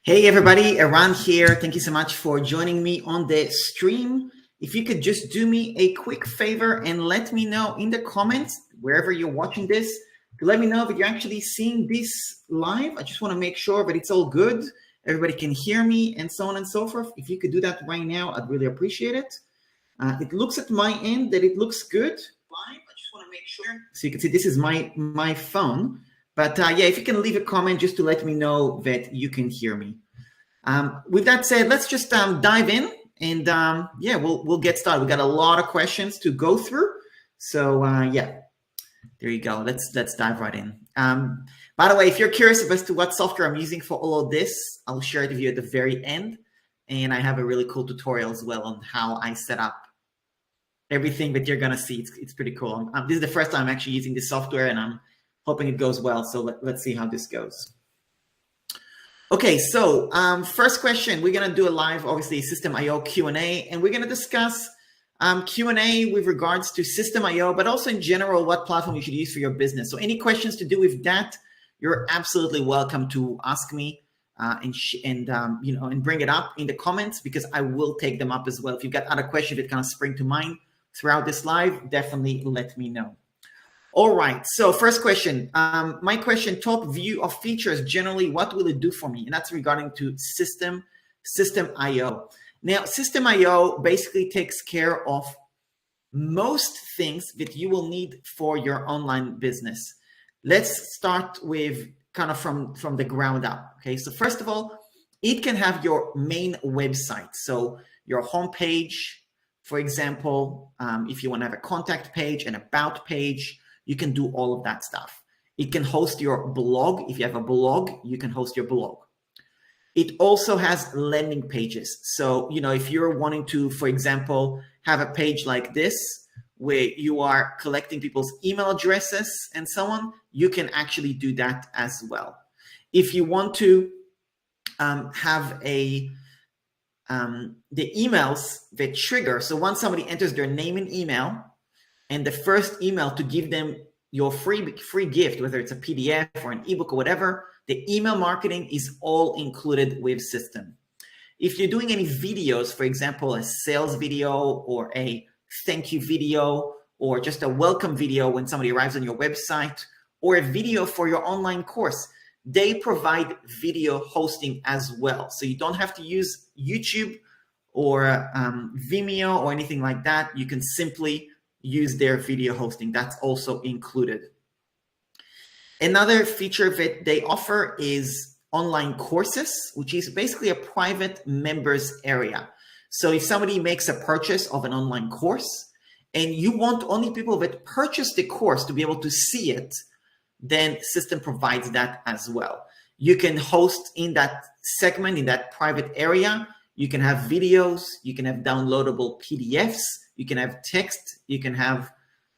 Hey everybody, Eran here. Thank you so much for joining me on the stream. If you could just do me a quick favor and let me know in the comments, wherever you're watching this, to let me know if you're actually seeing this live. I just want to make sure that it's all good. Everybody can hear me and so on and so forth. If you could do that right now, I'd really appreciate it. It looks at my end that it looks good. Live. I just want to make sure. So you can see this is my phone. But yeah, if you can leave a comment just to let me know that you can hear me. With that said, let's just dive in and yeah, we'll get started. We got a lot of questions to go through. So yeah, there you go. Let's dive right in. By the way, if you're curious as to what software I'm using for all of this, I'll share it with you at the very end. And I have a really cool tutorial as well on how I set up everything that you're gonna see. It's pretty cool. This is the first time I'm actually using this software, and I'm hoping it goes well. So let's see how this goes. Okay, so first question, we're gonna do a live, obviously, Systeme I Q&A, and we're gonna discuss Q&A with regards to Systeme I, but also in general, what platform you should use for your business. So any questions to do with that, you're absolutely welcome to ask me and bring it up in the comments, because I will take them up as well. If you've got other questions that kind of spring to mind throughout this live, definitely let me know. All right, so first question. My question, top view of features, generally, what will it do for me? And that's regarding to Systeme I. Now, Systeme I basically takes care of most things that you will need for your online business. Let's start with kind of from the ground up, okay? So first of all, it can have your main website. So your homepage, for example, if you want to have a contact page, an about page, you can do all of that stuff. It can host your blog. If you have a blog, you can host your blog. It also has landing pages. So, if you're wanting to, for example, have a page like this, where you are collecting people's email addresses and so on, you can actually do that as well. If you want to have the emails that trigger, so once somebody enters their name and email, and the first email to give them your free gift, whether it's a PDF or an ebook or whatever, the email marketing is all included with Systeme. If you're doing any videos, for example, a sales video or a thank you video, or just a welcome video when somebody arrives on your website, or a video for your online course, they provide video hosting as well. So you don't have to use YouTube or Vimeo or anything like that. You can simply use their video hosting. That's also included. Another feature that they offer is online courses, which is basically a private members area. So if somebody makes a purchase of an online course and you want only people that purchase the course to be able to see it, then Systeme provides that as well. You can host in that segment, in that private area. You can have videos, you can have downloadable PDFs, you can have text, you can have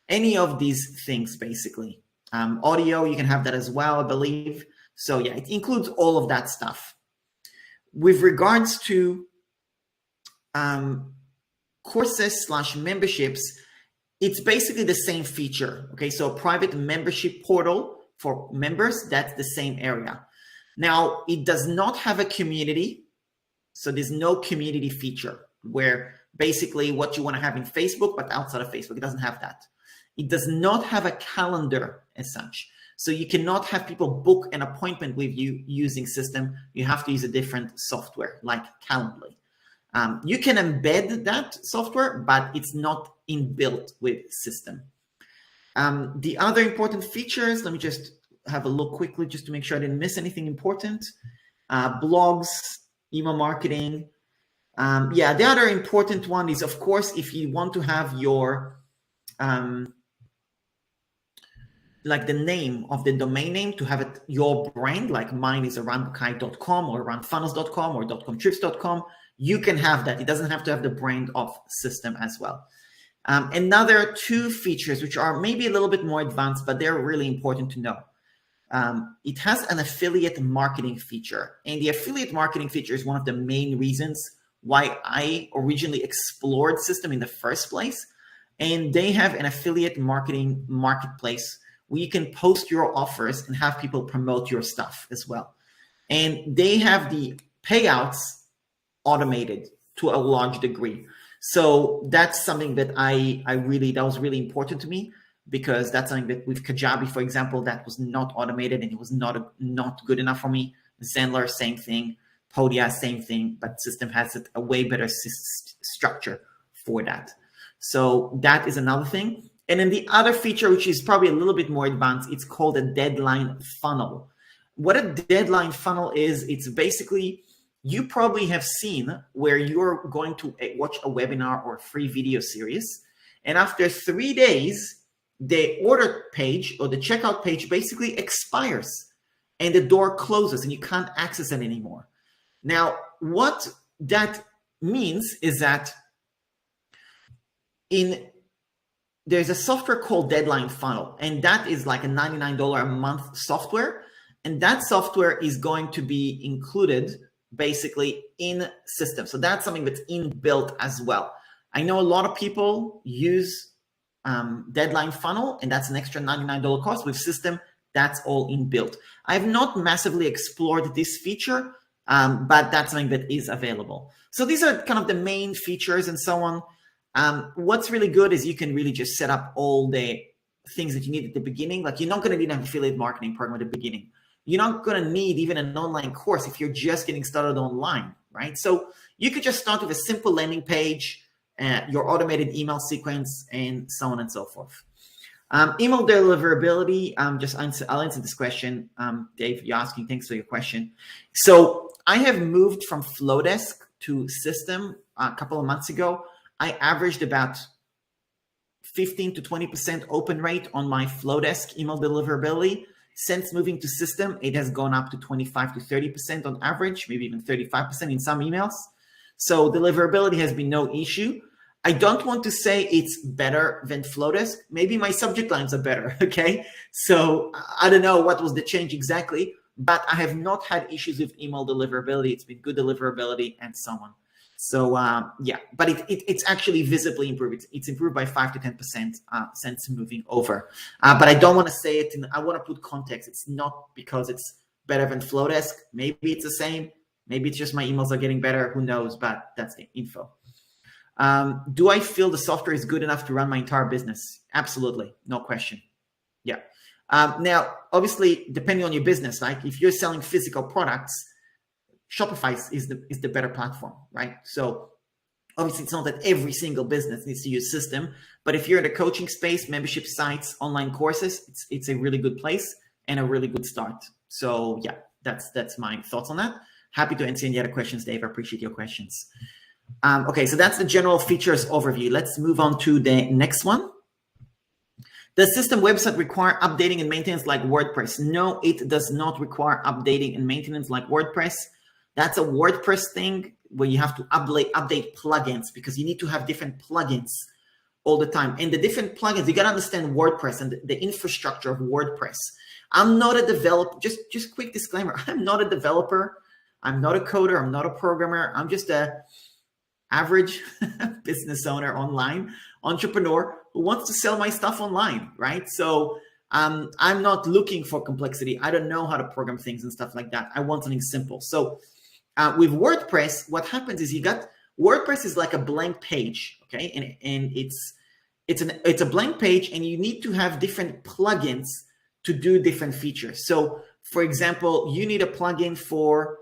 any of these things, basically. Audio, you can have that as well, I believe. So yeah, it includes all of that stuff. With regards to courses/memberships, it's basically the same feature. Okay, so a private membership portal for members, that's the same area. Now, it does not have a community. So there's no community feature where basically what you want to have in Facebook, but outside of Facebook, it doesn't have that. It does not have a calendar as such. So you cannot have people book an appointment with you using Systeme. You have to use a different software like Calendly. You can embed that software, but it's not inbuilt with Systeme. The other important features, let me just have a look quickly just to make sure I didn't miss anything important. Blogs, email marketing. Yeah, the other important one is, of course, if you want to have your, like the name of the domain name to have it your brand, like mine is aranbukai.com or aranfunnels.com or .comtrips.com, you can have that. It doesn't have to have the brand of Systeme as well. Another two features, which are maybe a little bit more advanced, but they're really important to know. It has an affiliate marketing feature, and the affiliate marketing feature is one of the main reasons why I originally explored Systeme in the first place. And they have an affiliate marketing marketplace where you can post your offers and have people promote your stuff as well. And they have the payouts automated to a large degree. So that's something that that was really important to me, because that's something that with Kajabi, for example, that was not automated and it was not good enough for me. Zenler, same thing. Podia, same thing, but Systeme has a way better structure for that. So that is another thing. And then the other feature, which is probably a little bit more advanced, it's called a deadline funnel. What a deadline funnel is, it's basically, you probably have seen where you're going to watch a webinar or a free video series, and after 3 days, the order page or the checkout page basically expires and the door closes and you can't access it anymore. Now, what that means is that there's a software called Deadline Funnel, and that is like a $99 a month software. And that software is going to be included basically in Systeme. So that's something that's inbuilt as well. I know a lot of people use Deadline Funnel, and that's an extra $99 cost. With Systeme, that's all inbuilt. I have not massively explored this feature, but that's something that is available. So these are kind of the main features and so on. What's really good is you can really just set up all the things that you need at the beginning. Like, you're not going to need an affiliate marketing program at the beginning. You're not going to need even an online course if you're just getting started online, right? So you could just start with a simple landing page, your automated email sequence, and so on and so forth. Email deliverability. I'll answer this question. Dave, you're asking. Thanks for your question. So I have moved from Flowdesk to Systeme a couple of months ago. I averaged about 15 to 20% open rate on my Flowdesk email deliverability. Since moving to Systeme, it has gone up to 25 to 30% on average, maybe even 35% in some emails. So deliverability has been no issue. I don't want to say it's better than Flowdesk. Maybe my subject lines are better, okay? So I don't know what was the change exactly, but I have not had issues with email deliverability. It's been good deliverability and so on. So yeah, but it's actually visibly improved. It's improved by 5 to 10% since moving over. But I don't want to say it, I want to put context. It's not because it's better than Flowdesk. Maybe it's the same. Maybe it's just my emails are getting better. Who knows? But that's the info. Do I feel the software is good enough to run my entire business? Absolutely. No question. Yeah. Now, obviously, depending on your business, like if you're selling physical products, Shopify is the better platform, right? So obviously, it's not that every single business needs to use Systeme, but if you're in the coaching space, membership sites, online courses, it's a really good place and a really good start. So yeah, that's my thoughts on that. Happy to answer any other questions, Dave. I appreciate your questions. Okay, so that's the general features overview. Let's move on to the next one. Does Systeme website require updating and maintenance like WordPress? No, it does not require updating and maintenance like WordPress. That's a WordPress thing where you have to update plugins, because you need to have different plugins all the time. And the different plugins, you got to understand WordPress and the infrastructure of WordPress. I'm not a developer. Just quick disclaimer. I'm not a developer. I'm not a coder. I'm not a programmer. I'm just a average business owner, online entrepreneur who wants to sell my stuff online, right? So I'm not looking for complexity. I don't know how to program things and stuff like that. I want something simple. So with WordPress, what happens is WordPress is like a blank page, okay? And it's a blank page, and you need to have different plugins to do different features. So for example, you need a plugin for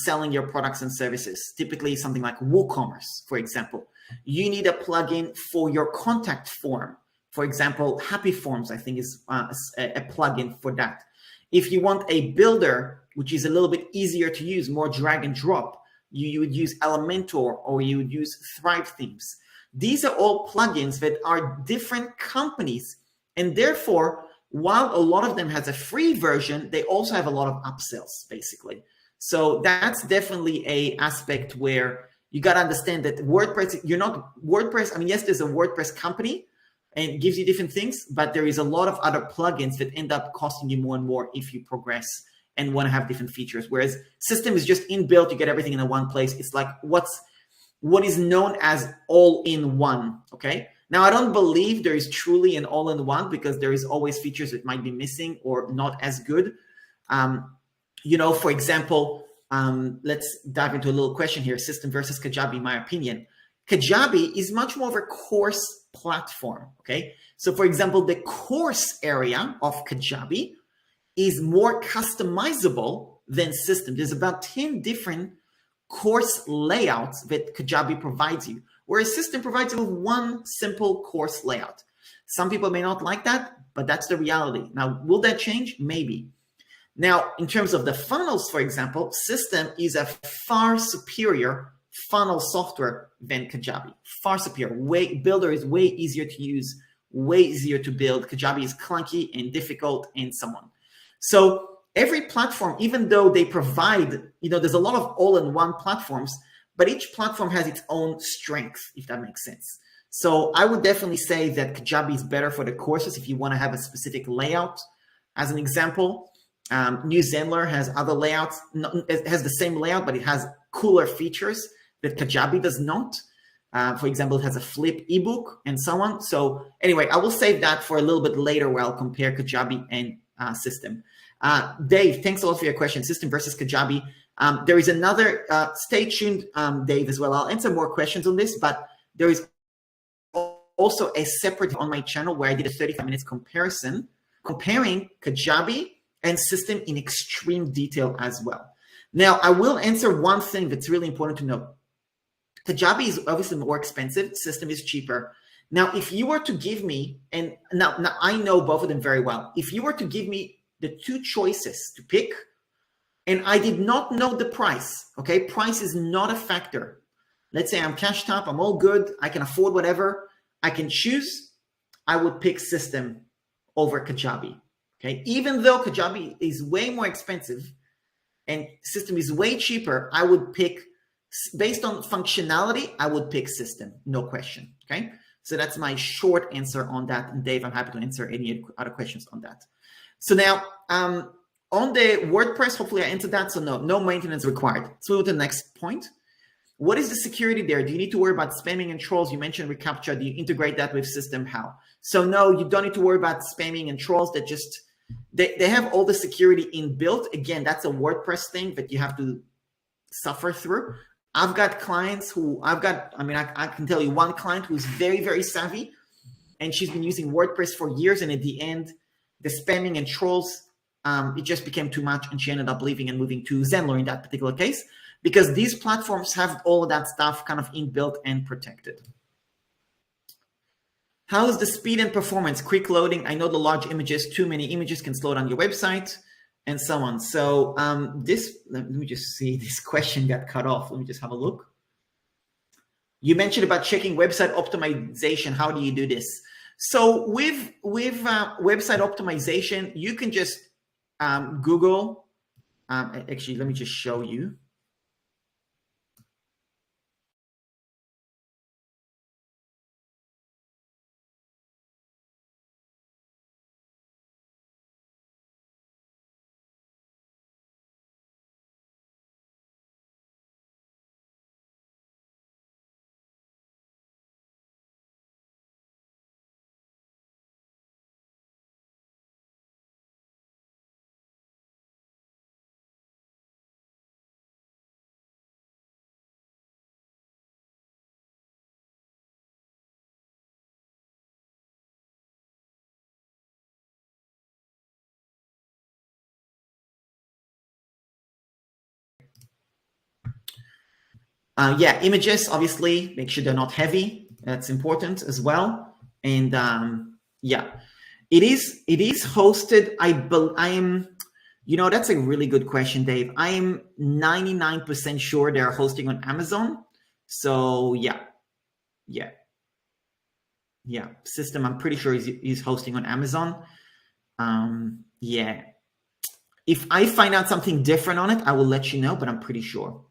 selling your products and services, typically something like WooCommerce, for example. You need a plugin for your contact form. For example, Happy Forms, I think, is a plugin for that. If you want a builder, which is a little bit easier to use, more drag and drop, you would use Elementor, or you would use Thrive Themes. These are all plugins that are different companies, and therefore, while a lot of them has a free version, they also have a lot of upsells, basically. So that's definitely a aspect where you got to understand that WordPress, WordPress, I mean, yes, there's a WordPress company and it gives you different things, but there is a lot of other plugins that end up costing you more and more if you progress and want to have different features. Whereas Systeme is just inbuilt, you get everything in one place. It's like what is known as all-in-one, okay? Now, I don't believe there is truly an all-in-one, because there is always features that might be missing or not as good. For example, let's dive into a little question here. System versus Kajabi, in my opinion. Kajabi is much more of a course platform, okay? So for example, the course area of Kajabi is more customizable than System. There's about 10 different course layouts that Kajabi provides you, whereas System provides you with one simple course layout. Some people may not like that, but that's the reality. Now, will that change? Maybe. Now, in terms of the funnels, for example, System is a far superior funnel software than Kajabi. Far superior. Builder is way easier to use, way easier to build. Kajabi is clunky and difficult and so on. So every platform, even though they provide, there's a lot of all-in-one platforms, but each platform has its own strengths, if that makes sense. So I would definitely say that Kajabi is better for the courses if you want to have a specific layout. As an example, New Zenler has other layouts. It has the same layout, but it has cooler features that Kajabi does not. For example, it has a flip ebook and so on. So anyway, I will save that for a little bit later where I'll compare Kajabi and System. Dave, thanks a lot for your question. System versus Kajabi. There is another, stay tuned, Dave, as well. I'll answer more questions on this, but there is also a separate on my channel where I did a 35 minutes comparison, comparing Kajabi and System in extreme detail as well. Now, I will answer one thing that's really important to know. Kajabi is obviously more expensive. System is cheaper. Now, if you were to give me, and now I know both of them very well. If you were to give me the two choices to pick, and I did not know the price, okay? Price is not a factor. Let's say I'm cashed up, I'm all good, I can afford whatever, I can choose, I would pick System over Kajabi, okay? Even though Kajabi is way more expensive and System is way cheaper, I would pick, based on functionality, I would pick System, no question, okay? So that's my short answer on that. And Dave, I'm happy to answer any other questions on that. So now, on the WordPress, hopefully I answered that. So no maintenance required. Let's move to the next point. What is the security there? Do you need to worry about spamming and trolls? You mentioned Recaptcha. Do you integrate that with System? How? So no, you don't need to worry about spamming and trolls. That just, they have all the security inbuilt. Again, that's a WordPress thing that you have to suffer through. I've got clients who I can tell you one client who's very, very savvy, and she's been using WordPress for years. And at the end, the spamming and trolls, it just became too much, and she ended up leaving and moving to Zenler in that particular case, because these platforms have all of that stuff kind of inbuilt and protected. How is the speed and performance? Quick loading. I know the large images, too many images can slow down your website and so on. So let me just see, this question got cut off. Let me just have a look. You mentioned about checking website optimization. How do you do this? So with website optimization, you can just Google. Actually, let me just show you. Yeah, images, obviously, make sure they're not heavy. That's important as well. And yeah, it is hosted. I am, that's a really good question, Dave. I am 99% sure they're hosting on Amazon. So yeah. System, I'm pretty sure is hosting on Amazon. Yeah. If I find out something different on it, I will let you know, but I'm pretty sure.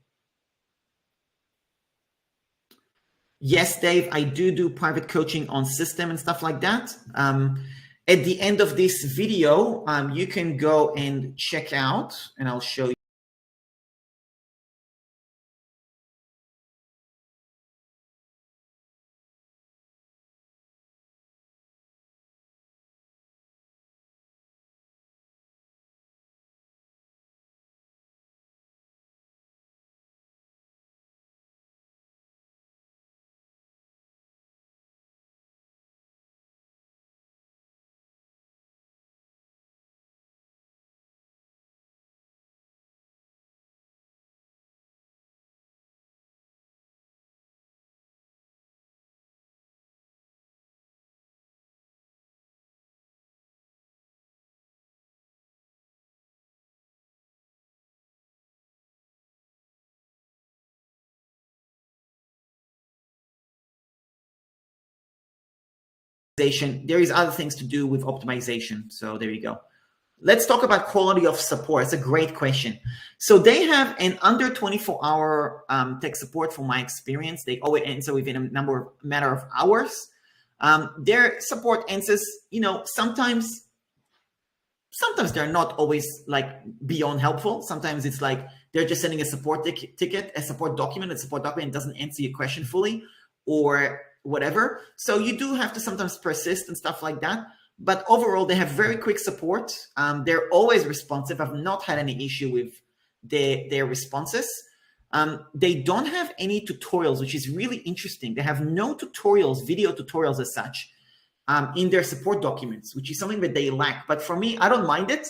Yes, Dave, I do private coaching on System and stuff like that. At the end of this video, you can go and check out, and I'll show you. there is other things to do with optimization. So there you go. Let's talk about quality of support. It's a great question. So they have an under 24-hour tech support from my experience. They always answer within a matter of hours. Their support answers, sometimes they're not always like beyond helpful. Sometimes it's like they're just sending a support ticket, a support document. A support document doesn't answer your question fully or whatever. So you do have to sometimes persist and stuff like that. But overall, they have very quick support. They're always responsive. I've not had any issue with their responses. They don't have any tutorials, which is really interesting. They have no tutorials, video tutorials as such, in their support documents, which is something that they lack. But for me, I don't mind it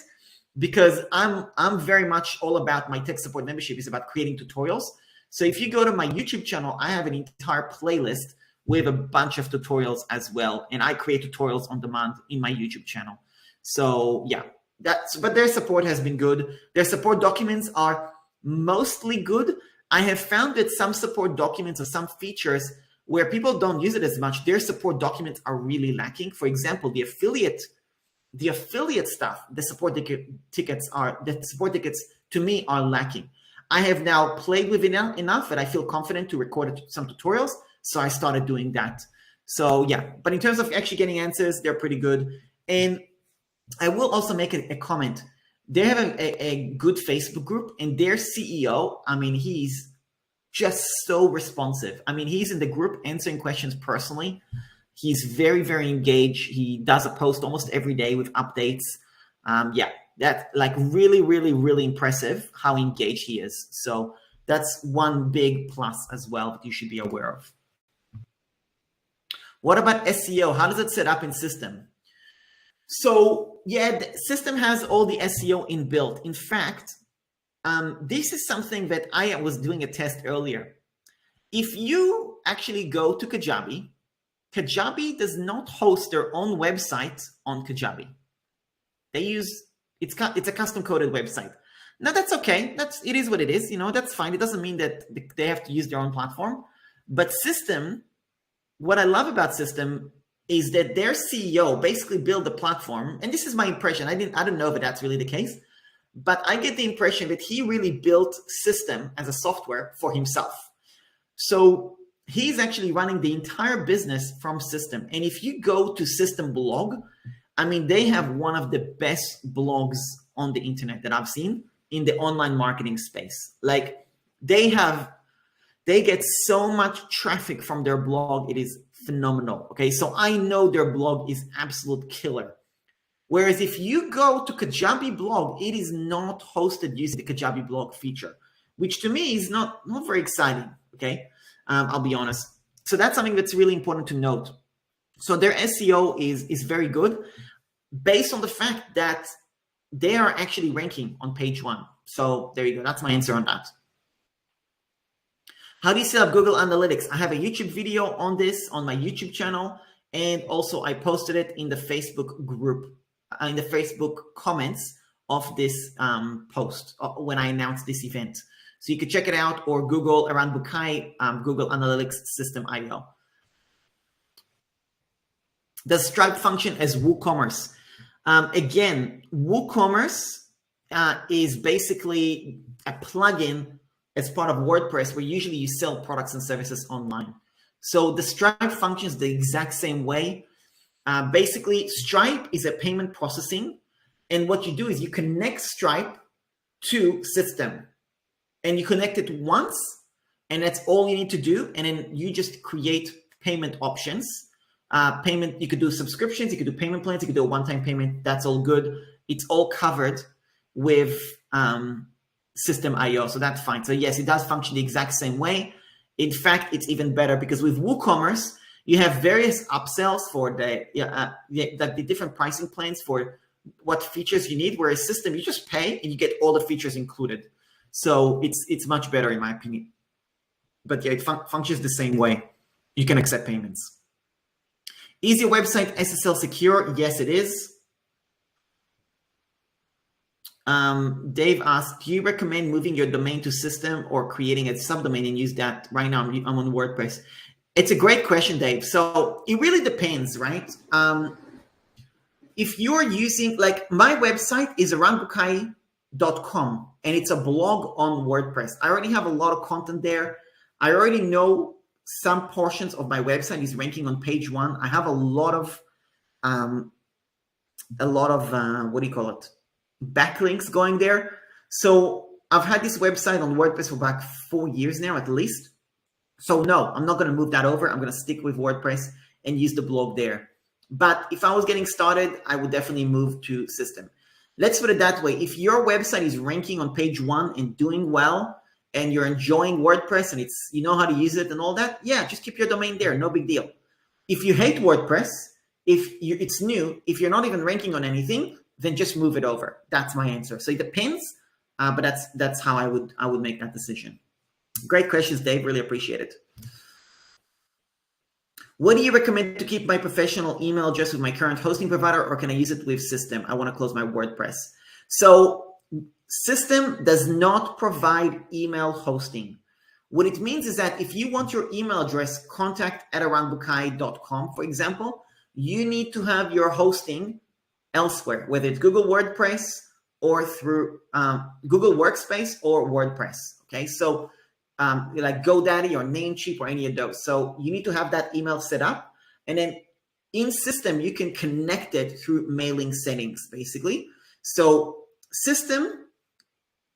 because I'm very much all about my tech support membership is about creating tutorials. So if you go to my YouTube channel, I have an entire playlist with a bunch of tutorials as well. And I create tutorials on demand in my YouTube channel. So yeah, but their support has been good. Their support documents are mostly good. I have found that some support documents or some features where people don't use it as much, their support documents are really lacking. For example, the affiliate stuff, the support tickets to me are lacking. I have now played with it enough that I feel confident to record some tutorials. So I started doing that. So yeah, but in terms of actually getting answers, they're pretty good. And I will also make a comment. They have a good Facebook group, and their CEO, I mean, he's just so responsive. I mean, he's in the group answering questions personally. He's very, very engaged. He does a post almost every day with updates. Yeah, that's like really, really, really impressive how engaged he is. So that's one big plus as well that you should be aware of. What about SEO? How does it set up in Systeme? So yeah, the Systeme has all the SEO inbuilt. In fact, this is something that I was doing a test earlier. If you actually go to Kajabi, Kajabi does not host their own website on Kajabi. They use, it's a custom coded website. Now that's okay. It is what it is. That's fine. It doesn't mean that they have to use their own platform. But Systeme, what I love about Systeme is that their CEO basically built the platform. And this is my impression. I don't know if that's really the case, but I get the impression that he really built Systeme as a software for himself. So he's actually running the entire business from Systeme. And if you go to Systeme blog, I mean, they have one of the best blogs on the internet that I've seen in the online marketing space. Like they get so much traffic from their blog. It is phenomenal. Okay. So I know their blog is absolute killer. Whereas if you go to Kajabi blog, it is not hosted using the Kajabi blog feature, which to me is not very exciting. Okay. I'll be honest. So that's something that's really important to note. So their SEO is very good based on the fact that they are actually ranking on page 1. So there you go. That's my answer on that. How do you set up Google Analytics? I have a YouTube video on this on my YouTube channel. And also I posted it in the Facebook group, in the Facebook comments of this post when I announced this event. So you could check it out or Google around Bukai, Google Analytics Systeme IO. Does Stripe function as WooCommerce? Again, WooCommerce is basically a plugin as part of WordPress where usually you sell products and services online. So the Stripe functions the exact same way. Basically, Stripe is a payment processing. And what you do is you connect Stripe to Systeme. And you connect it once, and that's all you need to do. And then you just create payment options. You could do subscriptions, you could do payment plans, you could do a one-time payment. That's all good. It's all covered with Systeme IO, so that's fine. So yes, it does function the exact same way. In fact, it's even better because with WooCommerce, you have various upsells for the different pricing plans for what features you need, whereas Systeme, you just pay and you get all the features included. So it's much better in my opinion. But yeah, it functions the same way. You can accept payments. Is your website SSL secure? Yes, it is. Dave asked, do you recommend moving your domain to Systeme or creating a subdomain and use that? Right now, I'm on WordPress. It's a great question, Dave. So it really depends, right? If you're using, like, my website is aranbukai.com and it's a blog on WordPress. I already have a lot of content there. I already know some portions of my website is ranking on page 1. I have a lot of what do you call it? Backlinks going there. So I've had this website on WordPress for about 4 years now, at least. So no, I'm not going to move that over. I'm going to stick with WordPress and use the blog there. But if I was getting started, I would definitely move to Systeme. Let's put it that way. If your website is ranking on page 1 and doing well, and you're enjoying WordPress and it's, you know how to use it and all that, yeah, just keep your domain there. No big deal. If you hate WordPress, it's new, if you're not even ranking on anything, then just move it over. That's my answer. So it depends, but that's how I would make that decision. Great questions, Dave. Really appreciate it. What do you recommend to keep my professional email address with my current hosting provider, or can I use it with Systeme? I want to close my WordPress. So Systeme does not provide email hosting. What it means is that if you want your email address, contact@aranbukai.com, for example, you need to have your hosting elsewhere, whether it's Google WordPress or through Google Workspace or WordPress. Okay, so like GoDaddy or Namecheap or any of those. So you need to have that email set up, and then in Systeme you can connect it through mailing settings, basically. So Systeme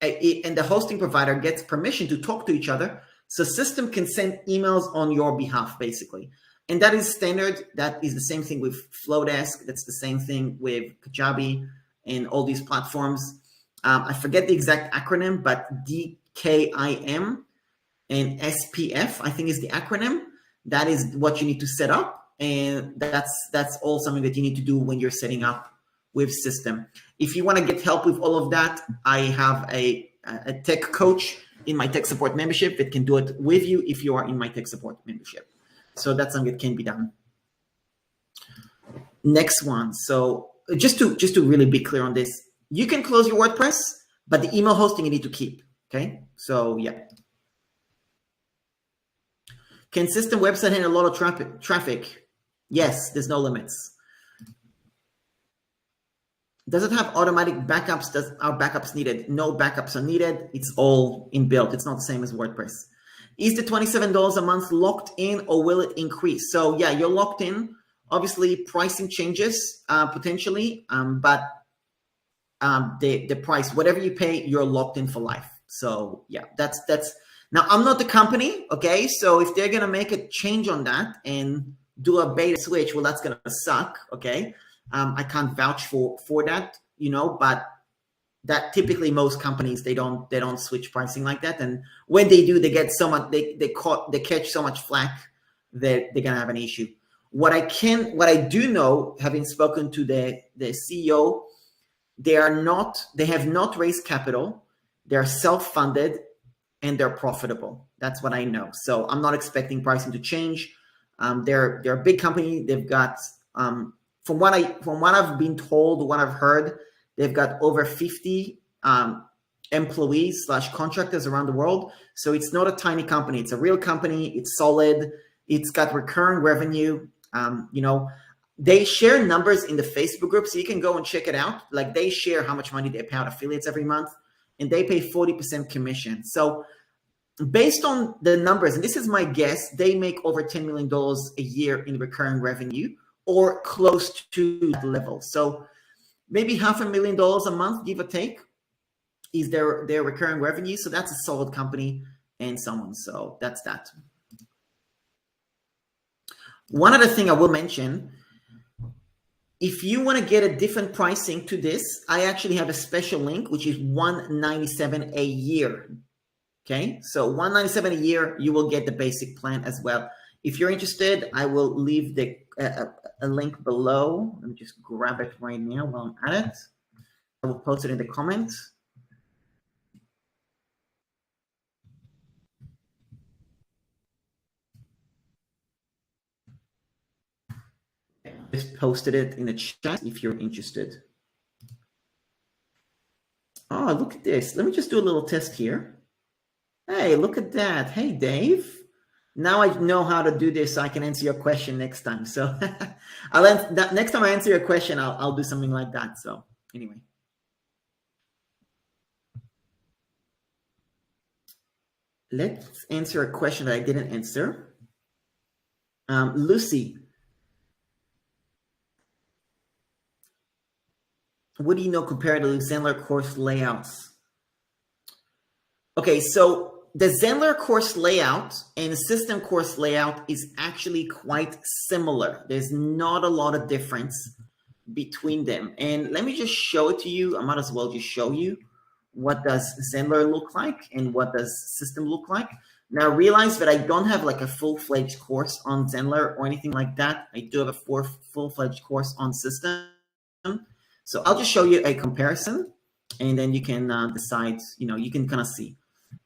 and the hosting provider gets permission to talk to each other. So Systeme can send emails on your behalf, basically. And that is standard. That is the same thing with Flowdesk. That's the same thing with Kajabi and all these platforms. I forget the exact acronym, but DKIM and SPF, I think, is the acronym. That is what you need to set up. And that's all something that you need to do when you're setting up with Systeme. If you want to get help with all of that, I have a tech coach in my tech support membership that can do it with you if you are in my tech support membership. So that's something that can be done. Next one. So just to really be clear on this, you can close your WordPress, but the email hosting you need to keep. Okay. So yeah. Can Systeme website handle a lot of traffic? Yes, there's no limits. Does it have automatic backups? Are backups needed? No backups are needed. It's all inbuilt. It's not the same as WordPress. Is the $27 a month locked in, or will it increase? So yeah, you're locked in. Obviously, pricing changes potentially, but the price, whatever you pay, you're locked in for life. So yeah, that's. Now, I'm not the company, okay? So if they're gonna make a change on that and do a bait switch, well, that's gonna suck, okay? I can't vouch for that, you know, but that typically most companies, they don't switch pricing like that. And when they do, they get so much, they catch so much flack that they're gonna have an issue. What I do know, having spoken to the CEO, they have not raised capital, they're self-funded, and they're profitable. That's what I know. So I'm not expecting pricing to change. They're a big company. They've got, from what I've been told, what I've heard, they've got over 50 employees / contractors around the world. So it's not a tiny company. It's a real company. It's solid. It's got recurring revenue. You know, they share numbers in the Facebook group, so you can go and check it out. Like, they share how much money they pay out affiliates every month, and they pay 40% commission. So based on the numbers, and this is my guess, they make over $10 million a year in recurring revenue, or close to that level. So maybe $500,000 a month, give or take, is their recurring revenue. So that's a solid company and someone. So that's that. One other thing I will mention, if you want to get a different pricing to this, I actually have a special link, which is $197 a year. Okay, so $197 a year, you will get the basic plan as well. If you're interested, I will leave a link below. Let me just grab it right now while I'm at it. I will post it in the comments. Just posted it in the chat if you're interested. Oh, look at this. Let me just do a little test here. Hey, look at that. Hey, Dave. Now I know how to do this, so I can answer your question next time. So next time I answer your question, I'll do something like that. So anyway, let's answer a question that I didn't answer. Lucy, what do you know compared to Zenler course layouts? Okay, so the Zenler course layout and the system course layout is actually quite similar. There's not a lot of difference between them. And let me just show it to you. I might as well just show you what does Zenler look like and what does system look like. Now realize that I don't have like a full-fledged course on Zenler or anything like that. I do have a full-fledged course on system. So I'll just show you a comparison and then you can decide, you can kind of see.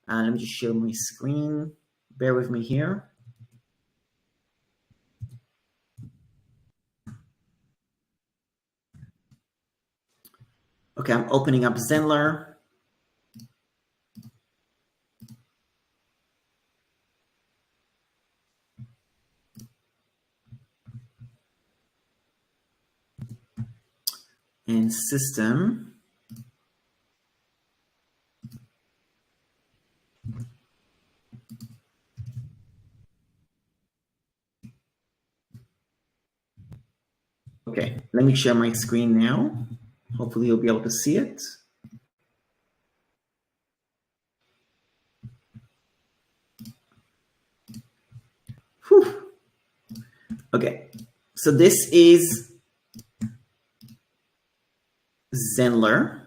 Let me just share my screen. Bear with me here. Okay, I'm opening up Zenler. And system. Okay, let me share my screen now. Hopefully you'll be able to see it. Whew. Okay, so this is Zenler.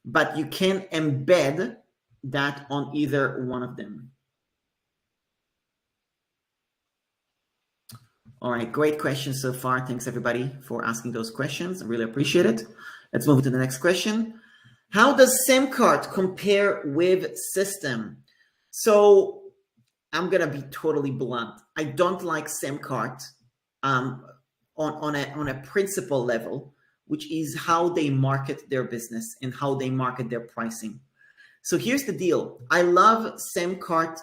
but you can embed that on either one of them. All right, great questions so far. Thanks everybody for asking those questions. I really appreciate it. Let's move to the next question. How does SamCart compare with Systeme? So I'm gonna be totally blunt. I don't like SamCart on a principle level, which is how they market their business and how they market their pricing. So here's the deal. I love SamCart.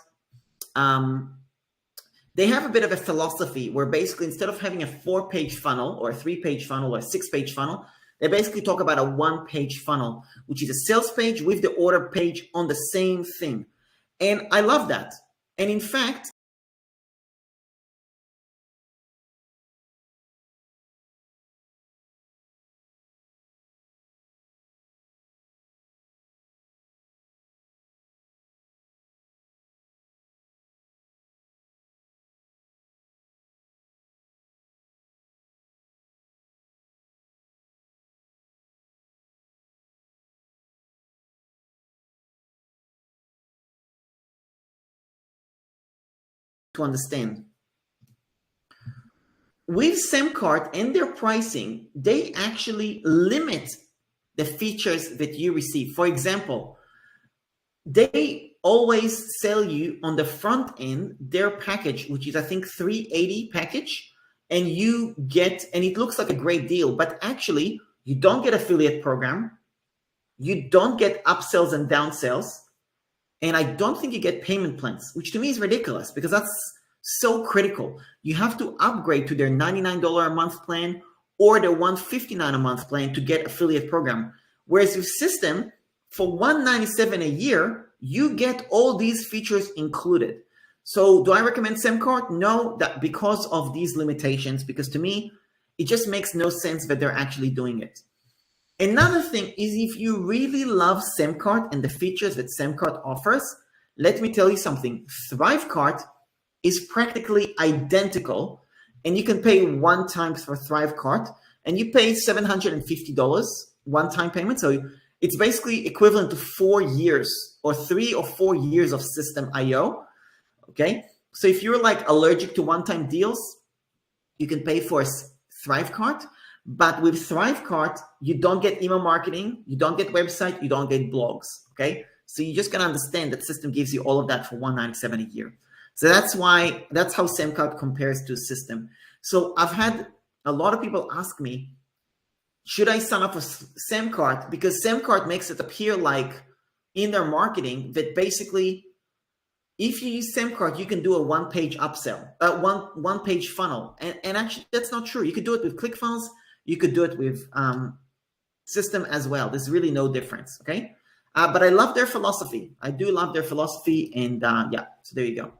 They have a bit of a philosophy where basically instead of having a 4-page funnel or a 3-page funnel or a 6-page funnel, they basically talk about a 1-page funnel, which is a sales page with the order page on the same thing. And I love that. And in fact, to understand, with SamCart and their pricing, they actually limit the features that you receive. For example, they always sell you on the front end their package, which is I think 380 package, and you get, and it looks like a great deal, but actually you don't get affiliate program, you don't get upsells and downsells, and I don't think you get payment plans, which to me is ridiculous because that's so critical. You have to upgrade to their $99 a month plan or the $159 a month plan to get affiliate program. Whereas with Systeme, for $197 a year, you get all these features included. So do I recommend SamCart? No, that because of these limitations, because to me, it just makes no sense that they're actually doing it. Another thing is if you really love SamCart and the features that SamCart offers, let me tell you something. ThriveCart is practically identical, and you can pay one time for ThriveCart, and you pay $750 one-time payment. So it's basically equivalent to 4 years or 3 or 4 years of Systeme IO. Okay, so if you're like allergic to one-time deals, you can pay for ThriveCart. But with ThriveCart, you don't get email marketing, you don't get website, you don't get blogs. Okay, so you just gotta understand that Systeme gives you all of that for $197 a year. So that's how SamCart compares to Systeme. So I've had a lot of people ask me, should I sign up for SamCart? Because SamCart makes it appear like in their marketing that basically if you use SamCart, you can do a one-page upsell, one-page funnel. And actually, that's not true. You could do it with ClickFunnels. You could do it with Systeme as well. There's really no difference, okay? But I love their philosophy. I do love their philosophy, and yeah, so there you go.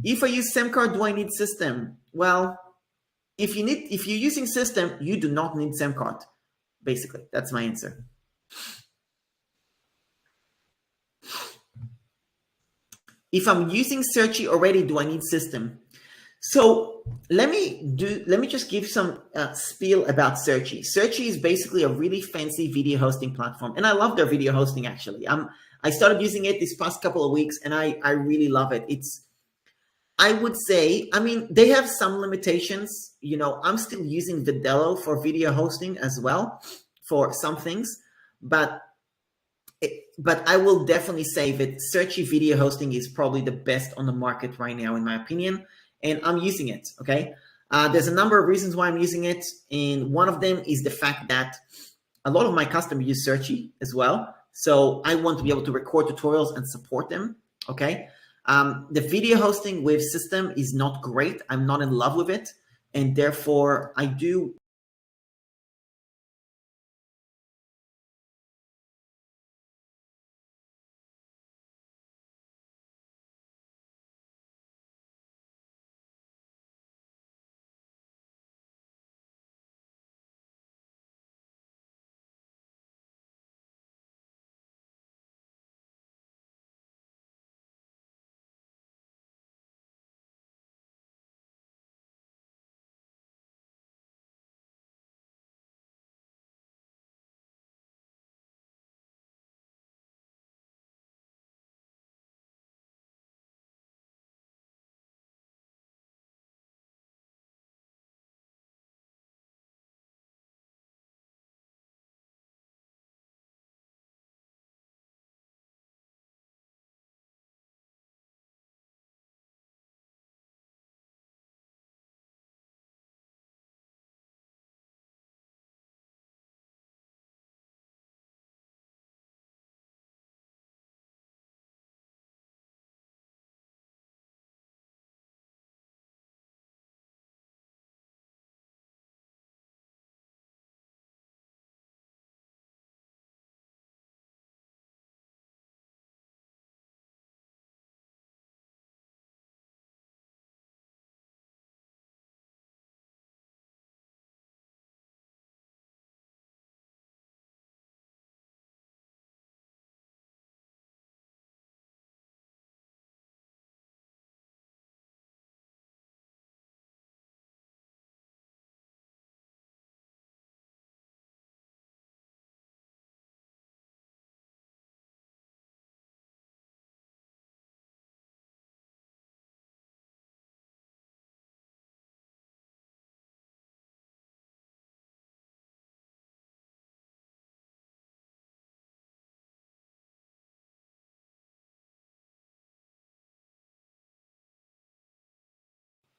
If I use SamCart, do I need Systeme? Well, if you're using Systeme, you do not need SamCart. Basically, that's my answer. If I'm using Searchie already, do I need Systeme? So let me just give some spiel about Searchie. Searchie is basically a really fancy video hosting platform, and I love their video hosting actually. I started using it this past couple of weeks, and I really love it. I would say, I mean, they have some limitations. You know, I'm still using Vidello for video hosting as well for some things, but I will definitely say that Searchie video hosting is probably the best on the market right now, in my opinion, and I'm using it, okay? There's a number of reasons why I'm using it, and one of them is the fact that a lot of my customers use Searchie as well, so I want to be able to record tutorials and support them, okay? The video hosting with Systeme is not great. I'm not in love with it, and therefore I do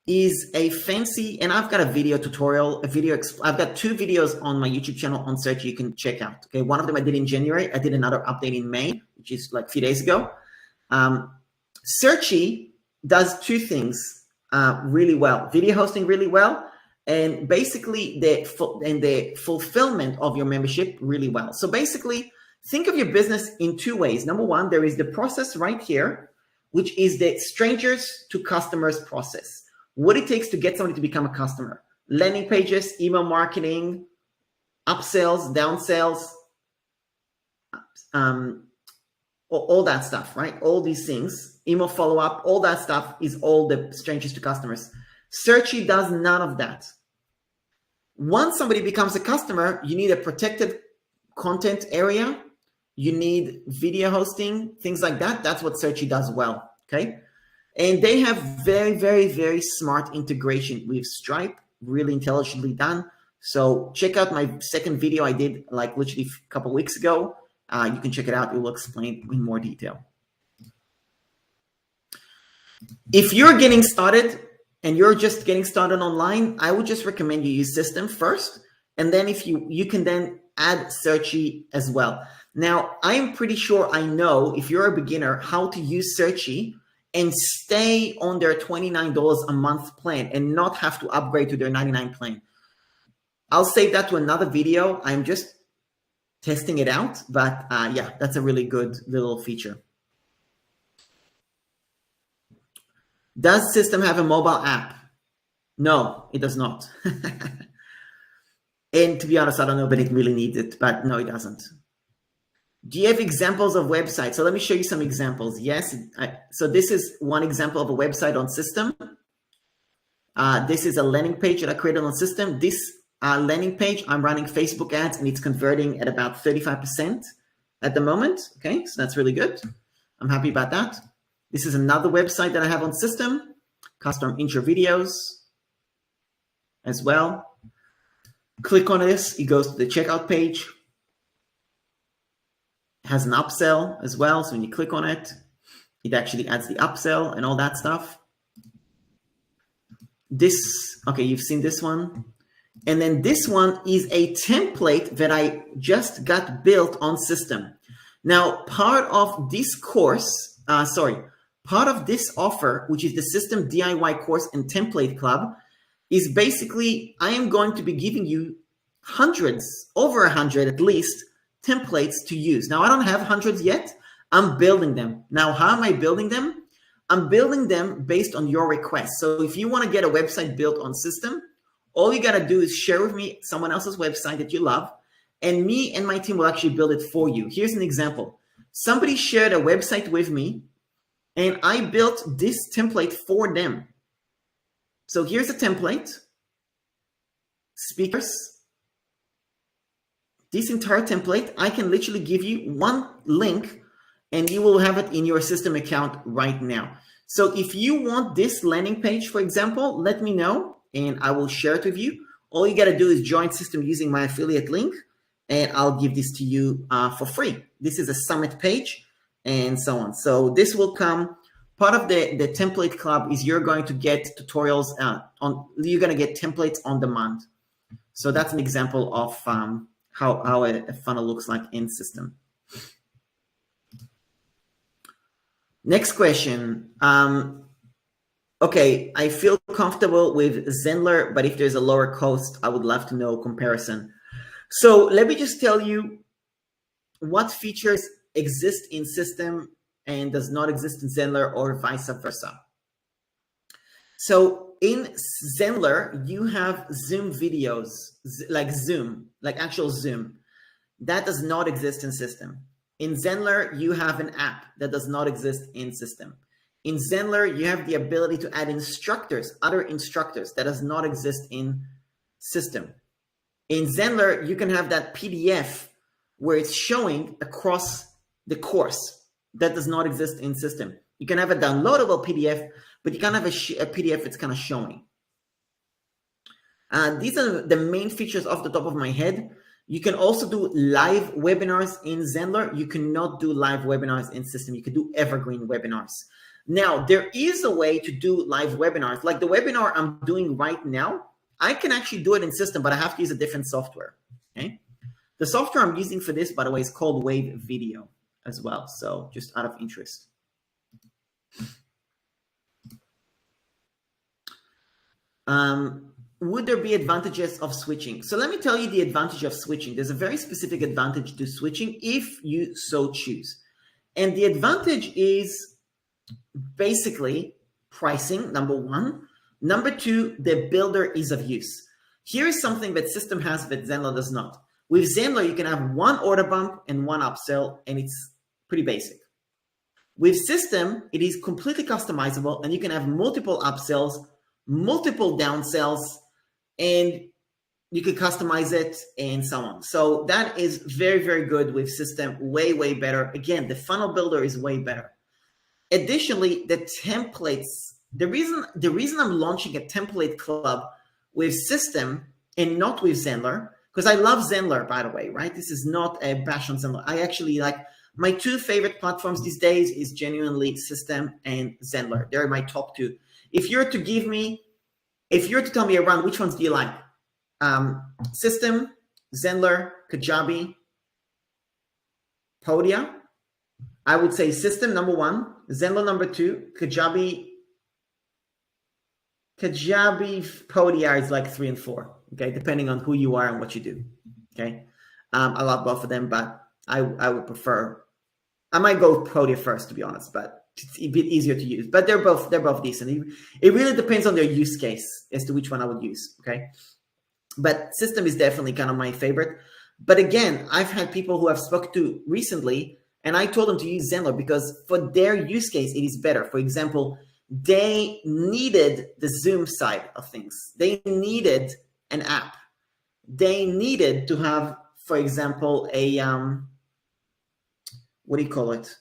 is a fancy, and I've got a video tutorial, I've got 2 videos on my YouTube channel on Searchie you can check out. Okay, one of them I did in January. I did another update in May, which is like a few days ago. Searchie does 2 things really well: video hosting really well, and basically the fulfillment of your membership really well. So basically, think of your business in 2 ways. Number one, there is the process right here, which is the strangers to customers process. What it takes to get somebody to become a customer: landing pages, email marketing, upsells, downsells, all that stuff, right? All these things, email follow-up, all that stuff is all the strangers to customers. Searchie does none of that. Once somebody becomes a customer, you need a protected content area. You need video hosting, things like that. That's what Searchie does well, okay? And they have very, very, very smart integration with Stripe, really intelligently done. So check out my second video I did like literally a couple of weeks ago. You can check it out. It will explain in more detail. If you're getting started and you're just getting started online, I would just recommend you use Systeme first. And then if you can then add Searchie as well. Now, I'm pretty sure I know, if you're a beginner, how to use Searchie and stay on their $29 a month plan and not have to upgrade to their $99 plan. I'll save that to another video. I'm just testing it out, but yeah, that's a really good little feature. Does Systeme have a mobile app? No, it does not. And to be honest, I don't know, but it really needs it, but no, it doesn't. Do you have examples of websites? So let me show you some examples. Yes. So this is one example of a website on Systeme. This is a landing page that I created on Systeme. This landing page, I'm running Facebook ads and it's converting at about 35% at the moment. Okay, so that's really good. I'm happy about that. This is another website that I have on Systeme, custom intro videos as well. Click on this, it goes to the checkout page. Has an upsell as well. So when you click on it, it actually adds the upsell and all that stuff. This, okay, you've seen this one. And then this one is a template that I just got built on Systeme. Now, part of this course, part of this offer, which is the Systeme DIY course and template club, is basically, I am going to be giving you hundreds, over 100 at least, templates to use. Now, I don't have hundreds yet. I'm building them. Now, how am I building them? I'm building them based on your request. So if you want to get a website built on Systeme, all you got to do is share with me someone else's website that you love, and me and my team will actually build it for you. Here's an example. Somebody shared a website with me, and I built this template for them. So here's a template. Speakers. This entire template, I can literally give you one link and you will have it in your Systeme account right now. So if you want this landing page, for example, let me know and I will share it with you. All you got to do is join Systeme using my affiliate link and I'll give this to you for free. This is a summit page and so on. So this will come, part of the template club is you're going to get tutorials you're going to get templates on demand. So that's an example of how a funnel looks like in Systeme. Next question. Okay, I feel comfortable with Zenler, but if there's a lower cost, I would love to know comparison. So let me just tell you what features exist in Systeme and does not exist in Zenler or vice versa. So in Zenler, you have Zoom videos, like Zoom, like actual Zoom. That does not exist in Systeme. In Zenler, you have an app that does not exist in Systeme. In Zenler, you have the ability to add instructors, other instructors that does not exist in Systeme. In Zenler, you can have that PDF where it's showing across the course. That does not exist in Systeme. You can have a downloadable PDF, but you can't have a PDF that's kind of showing. These are the main features off the top of my head. You can also do live webinars in Zenler. You cannot do live webinars in Systeme. You can do evergreen webinars. Now, there is a way to do live webinars. Like the webinar I'm doing right now, I can actually do it in System, but I have to use a different software. Okay. The software I'm using for this, by the way, is called Wave Video as well. So just out of interest. Would there be advantages of switching? So let me tell you the advantage of switching. There's a very specific advantage to switching if you so choose. And the advantage is basically pricing, number one. Number two, the builder ease of use. Here is something that System has that Zenler does not. With Zenler, you can have one order bump and one upsell, and it's pretty basic. With System, it is completely customizable, and you can have multiple upsells, multiple downsells, and you can customize it and so on. So that is very, very good with System, way, way better. Again, the funnel builder is way better. Additionally, the templates, the reason I'm launching a template club with System and not with Zenler, because I love Zenler, by the way, right? This is not a bash on Zenler. I actually like, my two favorite platforms these days is genuinely System and Zenler. They're my top two. If you're to tell me around which ones do you like? System, Zenler, Kajabi, Podia. I would say System number one, Zenler number two, Kajabi, Podia is like 3 and 4. Okay, depending on who you are and what you do. Okay, I love both of them, but I would prefer. I might go with Podia first, to be honest, but it's a bit easier to use. But they're both decent. It really depends on their use case as to which one I would use. Okay, but System is definitely kind of my favorite. But again, I've had people who I've spoken to recently, and I told them to use Zenler because for their use case, it is better. For example, they needed the Zoom side of things. They needed an app. They needed to have, for example, a what do you call it?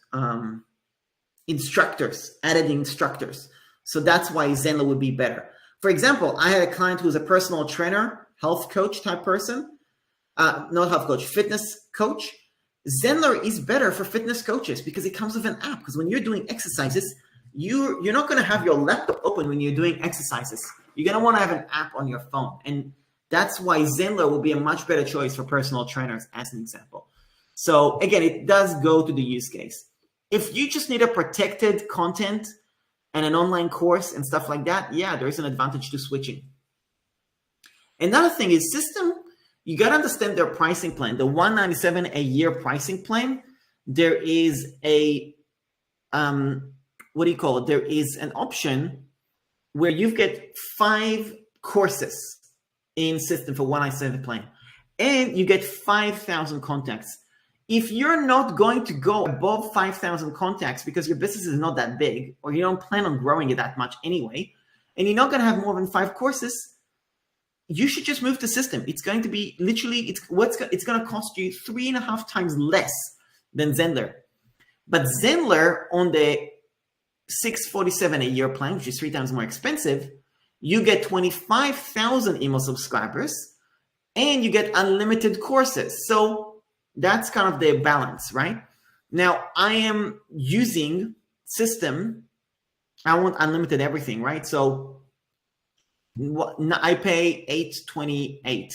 Instructors, added instructors. So that's why Zenler would be better. For example, I had a client who's a personal trainer, health coach type person, not health coach, fitness coach. Zenler is better for fitness coaches because it comes with an app. Because when you're doing exercises, you're not going to have your laptop open when you're doing exercises. You're going to want to have an app on your phone. And that's why Zenler will be a much better choice for personal trainers, as an example. So again, it does go to the use case. If you just need a protected content and an online course and stuff like that, yeah, there is an advantage to switching. Another thing is System, you got to understand their pricing plan. The $197 a year pricing plan, there is a, what do you call it? There is an option where you get 5 courses in System for $197 plan, and you get 5,000 contacts. If you're not going to go above 5,000 contacts because your business is not that big, or you don't plan on growing it that much anyway, and you're not going to have more than 5 courses, you should just move to System. It's going to be literally, it's going to cost you 3.5 times less than Zenler. But Zenler on the $647 a year plan, which is 3 times more expensive, you get 25,000 email subscribers and you get unlimited courses. So that's kind of the balance, right? Now I am using System. I want unlimited everything, right? So I pay $828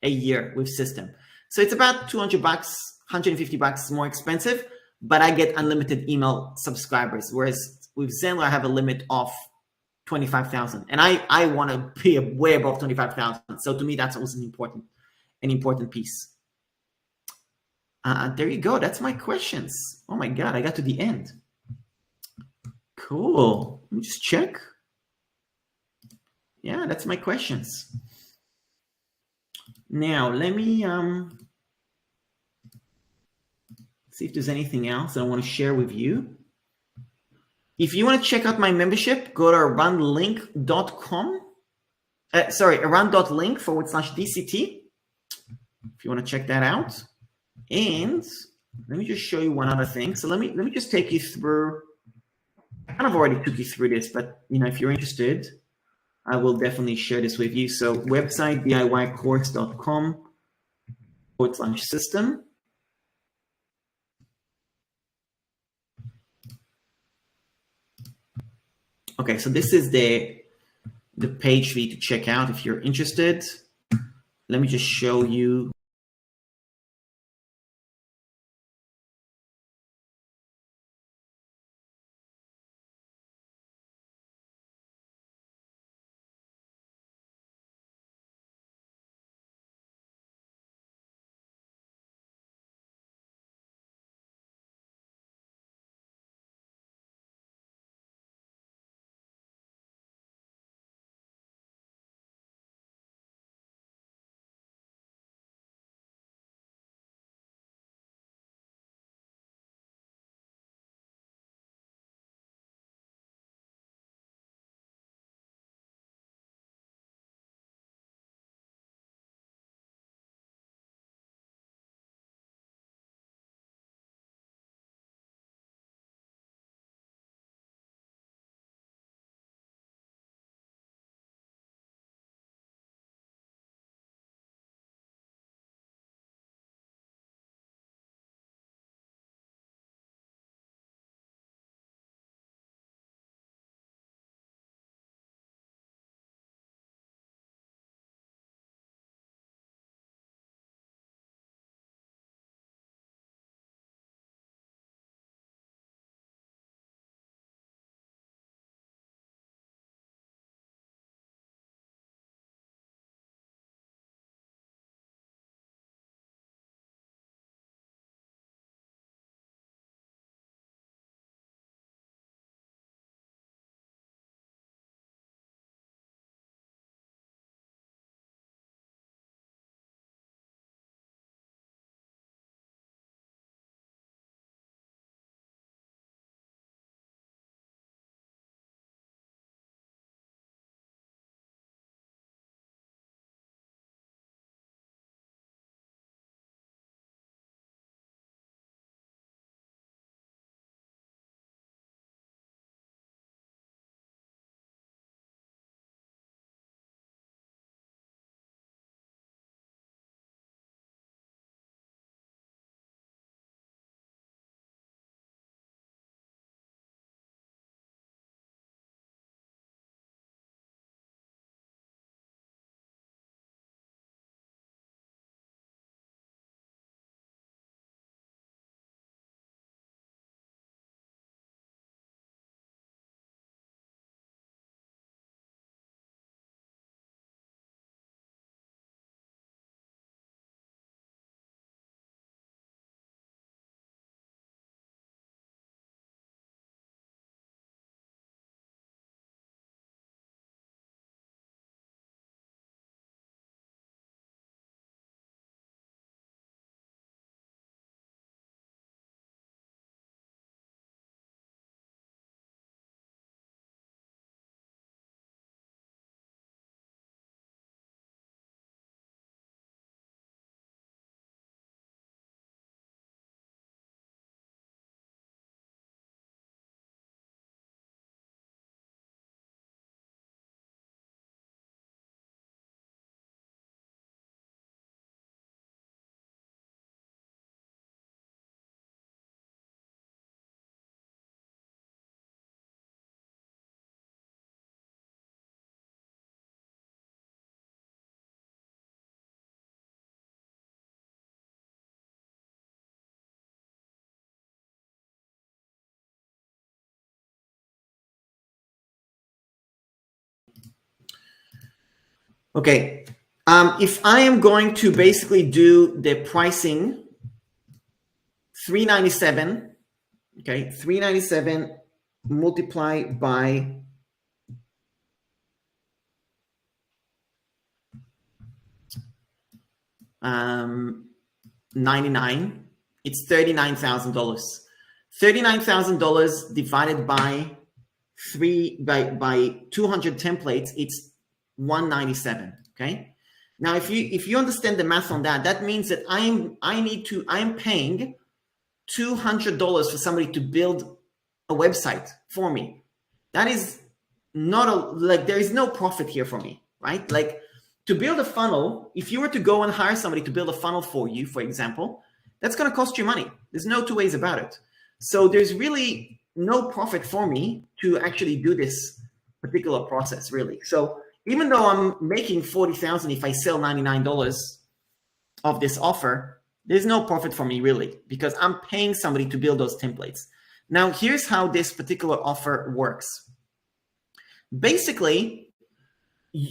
a year with System. So it's about $200, $150 more expensive, but I get unlimited email subscribers. Whereas with Zenler, I have a limit of 25,000, and I want to be way above 25,000. So to me, that's also an important piece. There you go. That's my questions. Oh my God, I got to the end. Cool. Let me just check. Yeah, that's my questions. Now, let me see if there's anything else that I want to share with you. If you want to check out my membership, go to aroundlink.com. around.link/DCT. If you want to check that out. And let me just show you one other thing. So let me just take you through. I kind of already took you through this, but if you're interested, I will definitely share this with you. So website diycourse.com/system. Okay, so this is the page for you to check out if you're interested. Let me just show you. Okay, if I am going to basically do the pricing, $397, okay, $397 multiplied by 99, it's $39,000. $39,000 divided by 200 templates, it's 197. Okay. Now, if you understand the math on that, that means that I'm paying $200 for somebody to build a website for me. That is not there is no profit here for me, right? Like, to build a funnel, if you were to go and hire somebody to build a funnel for you, for example, that's going to cost you money. There's no two ways about it. So there's really no profit for me to actually do this particular process, really. So even though I'm making $40,000 if I sell $99 of this offer, there's no profit for me really, because I'm paying somebody to build those templates. Now, here's how this particular offer works. Basically,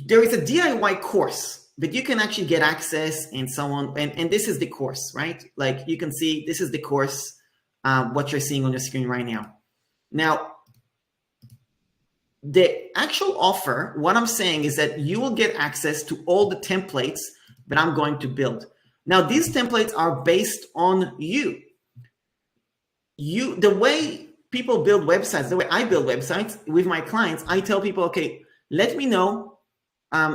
there is a DIY course that you can actually get access and so on. And this is the course, right? Like you can see, this is the course, what you're seeing on your screen right now. Now, the actual offer, what I'm saying is that you will get access to all the templates that I'm going to build. Now, these templates are based on you. The way people build websites, the way I build websites with my clients, I tell people, okay, let me know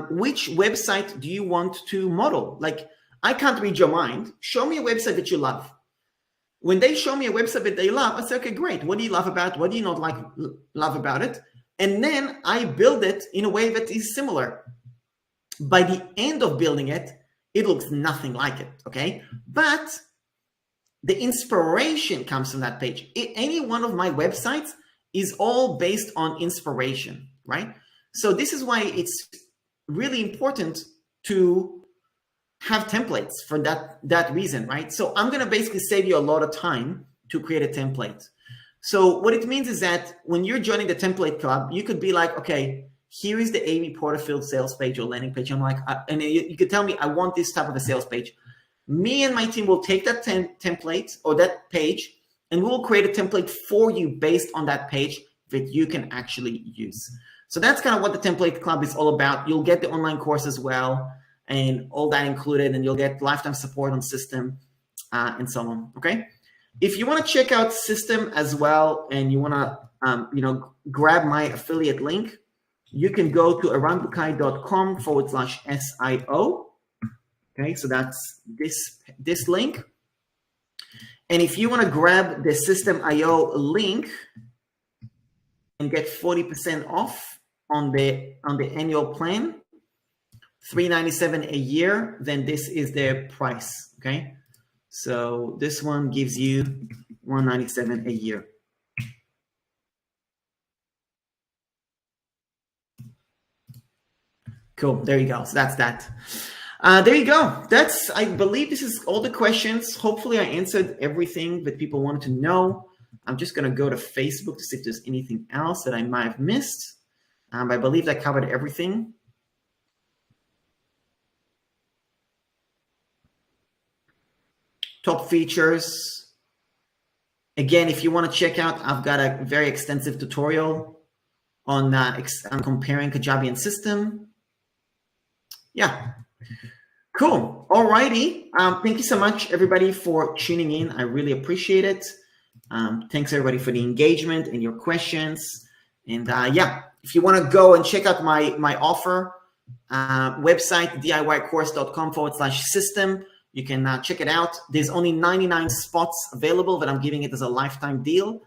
which website do you want to model? Like, I can't read your mind. Show me a website that you love. When they show me a website that they love, I say, okay, great. What do you love about it? What do you not love about it? And then I build it in a way that is similar. By the end of building it, it looks nothing like it, okay? But the inspiration comes from that page. Any one of my websites is all based on inspiration, right? So this is why it's really important to have templates for that reason, right? So I'm gonna basically save you a lot of time to create a template. So what it means is that when you're joining the template club, you could be like, okay, here is the Amy Porterfield sales page or landing page. I'm like, and you could tell me, I want this type of a sales page. Me and my team will take that template or that page, and we'll create a template for you based on that page that you can actually use. So that's kind of what the template club is all about. You'll get the online course as well, and all that included, and you'll get lifetime support on Systeme and so on. Okay. If you want to check out Systeme as well, and you want to, grab my affiliate link, you can go to eranbukai.com/SIO. Okay, so that's this link. And if you want to grab the Systeme IO link and get 40% off on the annual plan, $397 a year, then this is the price. Okay, so this one gives you $197 a year. Cool. There you go. So that's that. There you go. I believe this is all the questions. Hopefully I answered everything that people wanted to know. I'm just going to go to Facebook to see if there's anything else that I might have missed. I believe I covered everything. Top features. Again, if you want to check out, I've got a very extensive tutorial on comparing Kajabi and Systeme. Yeah. Cool. All righty. Thank you so much, everybody, for tuning in. I really appreciate it. Thanks, everybody, for the engagement and your questions. And yeah, if you want to go and check out my offer website, diycourse.com/Systeme, you can check it out. There's only 99 spots available, but I'm giving it as a lifetime deal.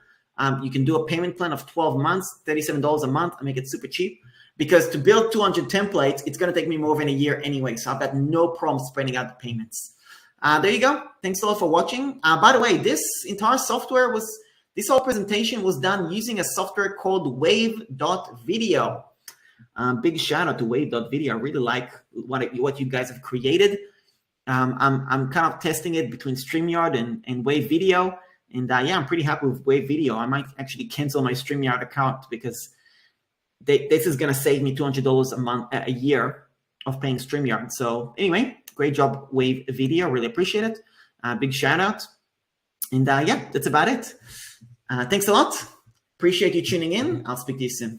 You can do a payment plan of 12 months, $37 a month. I make it super cheap. Because to build 200 templates, it's going to take me more than a year anyway. So I've got no problem spreading out the payments. There you go. Thanks a lot for watching. By the way, this entire software this whole presentation was done using a software called Wave.video. Big shout out to Wave.video. I really like what you guys have created. I'm kind of testing it between StreamYard and Wave Video. And yeah, I'm pretty happy with Wave Video. I might actually cancel my StreamYard account because this is going to save me $200 a year of paying StreamYard. So anyway, great job, Wave Video. Really appreciate it. Big shout out. And yeah, that's about it. Thanks a lot. Appreciate you tuning in. I'll speak to you soon.